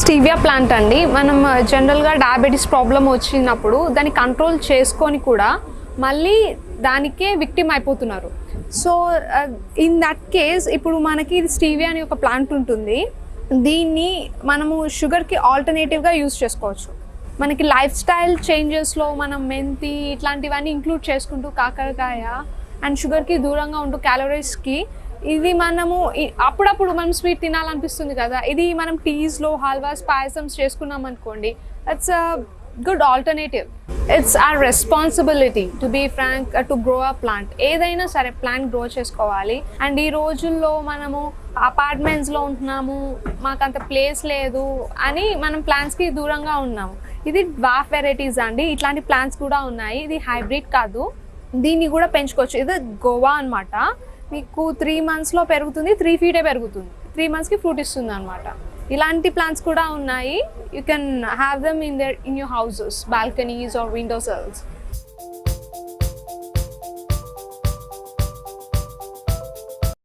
Stevia plant అండి. మనం జనరల్గా డయాబెటీస్ ప్రాబ్లం వచ్చినప్పుడు దాన్ని కంట్రోల్ చేసుకొని కూడా మళ్ళీ దానికే విక్టిమ్ అయిపోతున్నారు. సో ఇన్ దట్ కేస్ ఇప్పుడు మనకి స్టీవియా అని ఒక ప్లాంట్ ఉంటుంది. దీన్ని మనము షుగర్కి ఆల్టర్నేటివ్గా యూజ్ చేసుకోవచ్చు. మనకి లైఫ్ స్టైల్ చేంజెస్లో మనం మెంతి ఇట్లాంటివన్నీ ఇంక్లూడ్ చేసుకుంటూ కాకరకాయ అండ్ షుగర్కి దూరంగా ఉంటూ క్యాలరీస్కి ఇది మనము అప్పుడప్పుడు మనం స్వీట్ తినాలనిపిస్తుంది కదా, ఇది మనం టీస్లో హల్వాస్ పాయసమ్స్ చేసుకున్నాం అనుకోండి, it's a good alternative. It's our responsibility to be frank to grow a plant. ఏదైనా సరే ప్లాంట్ గ్రో చేసుకోవాలి. అండ్ ఈ రోజుల్లో మనము అపార్ట్మెంట్స్లో ఉంటున్నాము, మాకు అంత ప్లేస్ లేదు అని మనం ప్లాంట్స్కి దూరంగా ఉన్నాము. ఇది డ్వార్ఫ్ వెరైటీస్ అండి. ఇట్లాంటి ప్లాంట్స్ కూడా ఉన్నాయి. ఇది హైబ్రిడ్ కాదు, దీన్ని కూడా పెంచుకోవచ్చు. ఇది గోవా అనమాట. మీకు 3 monthsలో పెరుగుతుంది, 3 feet పెరుగుతుంది, 3 monthsకి ఫ్రూట్ ఇస్తుంది అనమాట. ఇలాంటి ప్లాంట్స్ కూడా ఉన్నాయి. You can have them in your houses, balconies or window cells.